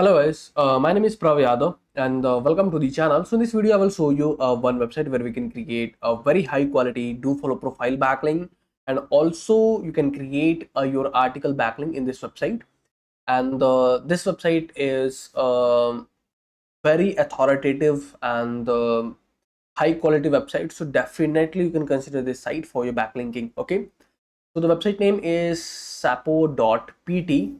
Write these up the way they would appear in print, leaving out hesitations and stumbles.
Hello guys, my name is Prav Yadav and welcome to the channel. So in this video I will show you one website where we can create a very high quality do follow profile backlink, and also you can create your article backlink in this website. And this website is very authoritative and high quality website, so definitely you can consider this site for your backlinking. Okay, so the website name is sapo.pt,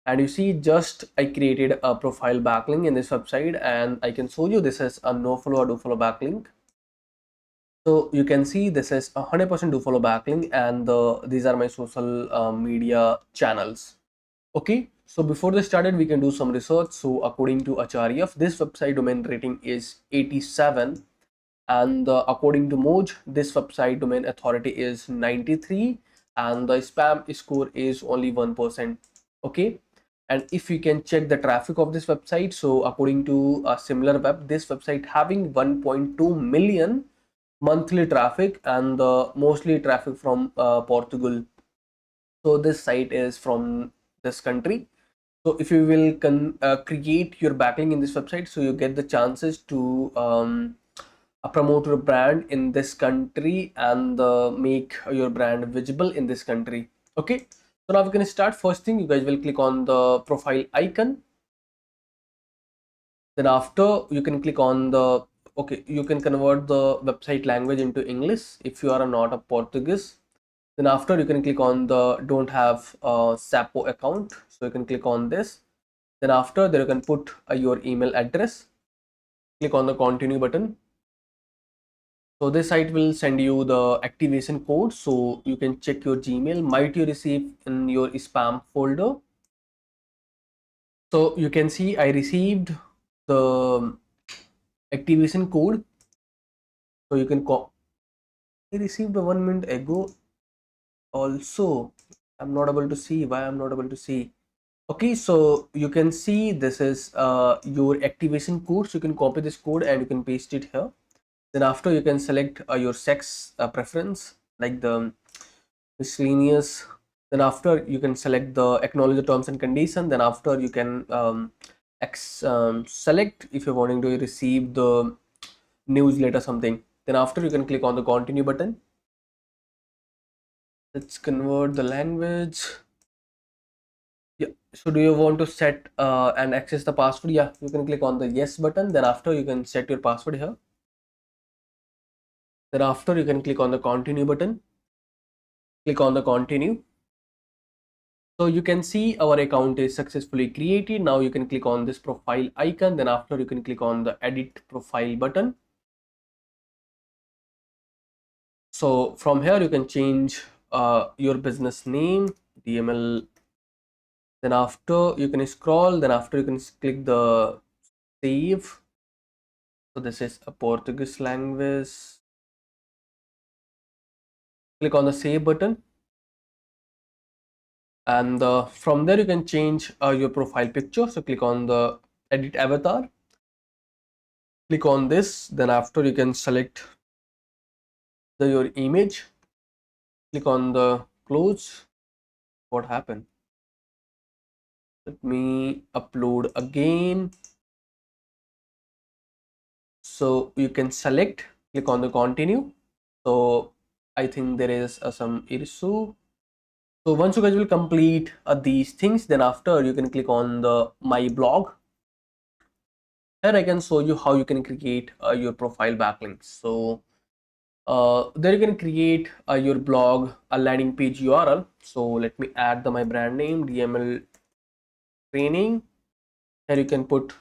and you see just I created a profile backlink in this website, and I can show you this is a no follow or do follow backlink. So you can see this is 100% do follow backlink, and these are my social media channels. Okay, so before this started we can do some research. So according to Acharya, this website domain rating is 87, and according to Moj, this website domain authority is 93, and the spam score is only 1%. Okay, and if you can check the traffic of this website, so according to a similar web, this website having 1.2 million monthly traffic, and mostly traffic from Portugal. So this site is from this country. So if you will create your backlink in this website, so you get the chances to promote your brand in this country and make your brand visible in this country. Okay, so now we can start. First thing, you guys will click on the profile icon. Then after you can click on the, okay, you can convert the website language into English if you are not a Portuguese. Then after you can click on the don't have a SAPO account, so you can click on this. Then after there you can put your email address, click on the continue button. So this site will send you the activation code, so you can check your Gmail, might you receive in your spam folder. So you can see I received the activation code, so you can call. I received 1 minute ago also. I'm not able to see why I'm not able to see. Okay, so you can see this is your activation code, so you can copy this code and you can paste it here. Then after you can select your sex preference, like the miscellaneous. Then after you can select the acknowledge the terms and condition. Then after you can select if you're wanting to receive the newsletter something. Then after you can click on the continue button. Let's convert the language. Yeah, so do you want to set and access the password? Yeah, you can click on the yes button. Then after you can set your password here. Then after you can click on the continue button. Click on the continue. So you can see our account is successfully created. Now you can click on this profile icon. Then after you can click on the edit profile button. So from here you can change your business name, DML. Then after you can scroll. Then after you can click the save. So this is a Portuguese language. Click on the save button. And from there you can change your profile picture. So click on the edit avatar, click on this. Then after you can select your image, click on the close. What happened? Let me upload again. So you can select, click on the continue. So I think there is some issue. So once you guys will complete these things, then after you can click on the my blog. Here I can show you how you can create your profile backlinks. So there you can create your blog a landing page URL. So let me add my brand name, DML training. Here you can put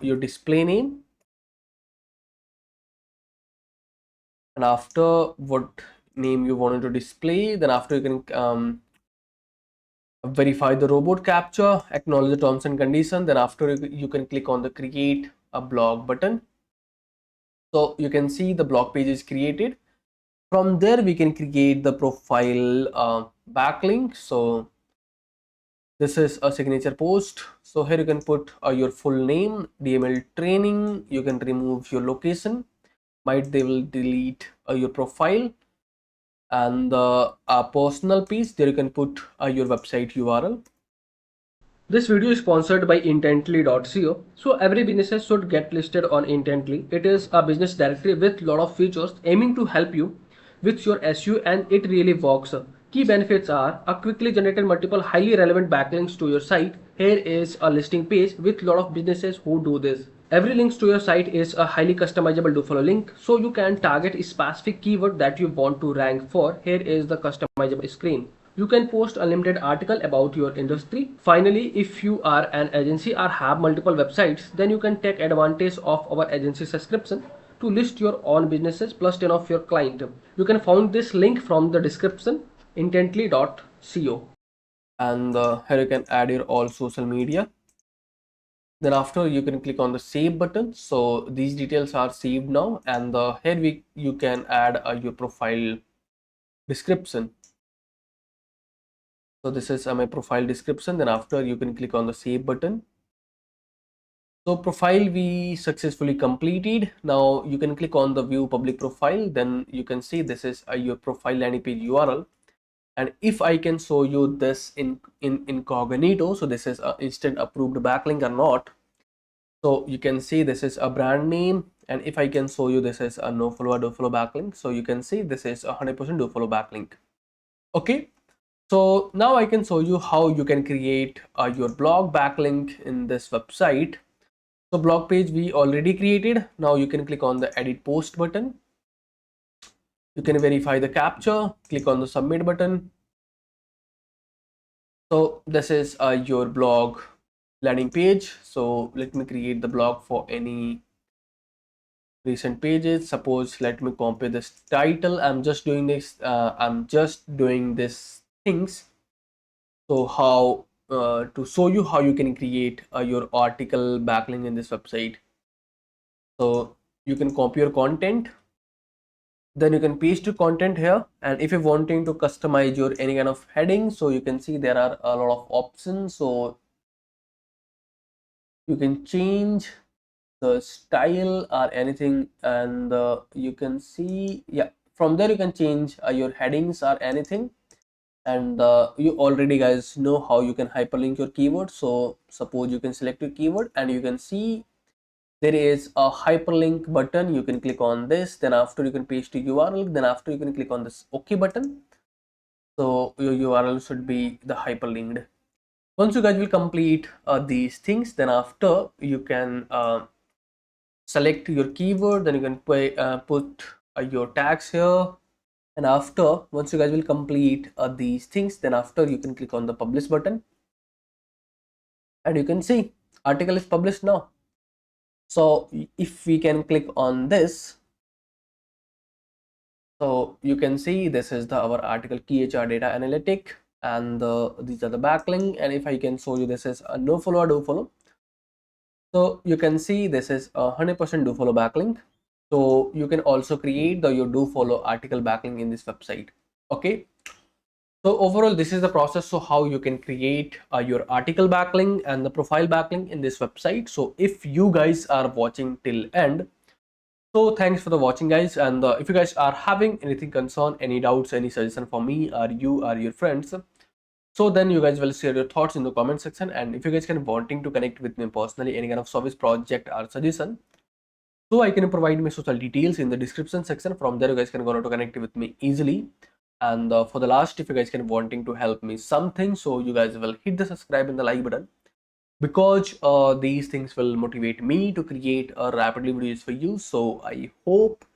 your display name, and after what name you wanted to display. Then after you can verify the robot capture, acknowledge the terms and condition. Then after you can click on the create a blog button. So you can see the blog page is created. From there we can create the profile backlink. So this is a signature post. So here you can put your full name, DML training. You can remove your location, might they will delete your profile, and the personal piece, there you can put your website URL. This video is sponsored by intently.co. So every business should get listed on Intently. It is a business directory with lot of features aiming to help you with your SEO, and it really works. Key benefits are a quickly generated multiple highly relevant backlinks to your site. Here is a listing page with lot of businesses who do this. Every link to your site is a highly customizable do follow link, so you can target a specific keyword that you want to rank for. Here is the customizable screen. You can post unlimited article about your industry. Finally, if you are an agency or have multiple websites, then you can take advantage of our agency subscription to list your own businesses plus 10 of your client. You can find this link from the description, intently.co. And here you can add your all social media. Then after you can click on the save button. So these details are saved now, and here you can add your profile description. So this is my profile description. Then after you can click on the save button. So profile we successfully completed. Now you can click on the view public profile. Then you can see this is your profile landing page URL. And if I can show you this in incognito, so this is a instant approved backlink or not. So you can see this is a brand name, and if I can show you this is a no follow or do follow backlink, so you can see this is 100% do follow backlink. Okay, so now I can show you how you can create your blog backlink in this website. So blog page we already created. Now you can click on the edit post button. You can verify the captcha, click on the submit button. So this is your blog landing page. So let me create the blog for any recent pages. Suppose let me copy this title. I'm just doing this things. So how to show you how you can create your article backlink in this website. So you can copy your content, then you can paste your content here, and if you're wanting to customize your any kind of heading, so you can see there are a lot of options. So you can change the style or anything, and you can see, yeah, from there you can change your headings or anything. And you already guys know how you can hyperlink your keyword. So suppose you can select your keyword, and you can see there is a hyperlink button. You can click on this, then after you can paste your URL, then after you can click on this OK button. So your URL should be the hyperlinked. Once you guys will complete these things, then after you can select your keyword, then you can put your tags here. And after, once you guys will complete these things, then after you can click on the publish button, and you can see article is published now. So if we can click on this, so you can see this is our article key HR data analytic, and these are the backlink. And if I can show you, this is a no follow or do follow. So you can see this is a 100% do follow backlink. So you can also create your do follow article backlink in this website. Okay, so overall this is the process. So how you can create your article backlink and the profile backlink in this website. So if you guys are watching till end, so thanks for the watching guys. And if you guys are having anything concern, any doubts, any suggestion for me or you or your friends, so then you guys will share your thoughts in the comment section. And if you guys can wanting to connect with me personally, any kind of service project or suggestion, so I can provide my social details in the description section. From there you guys can go to connect with me easily. And for the last, if you guys can wanting to help me something, so you guys will hit the subscribe and the like button, because these things will motivate me to create rapidly videos for you. So I hope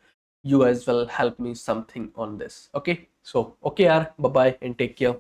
you guys will help me something on this. Okay, so okay yaar, bye bye and take care.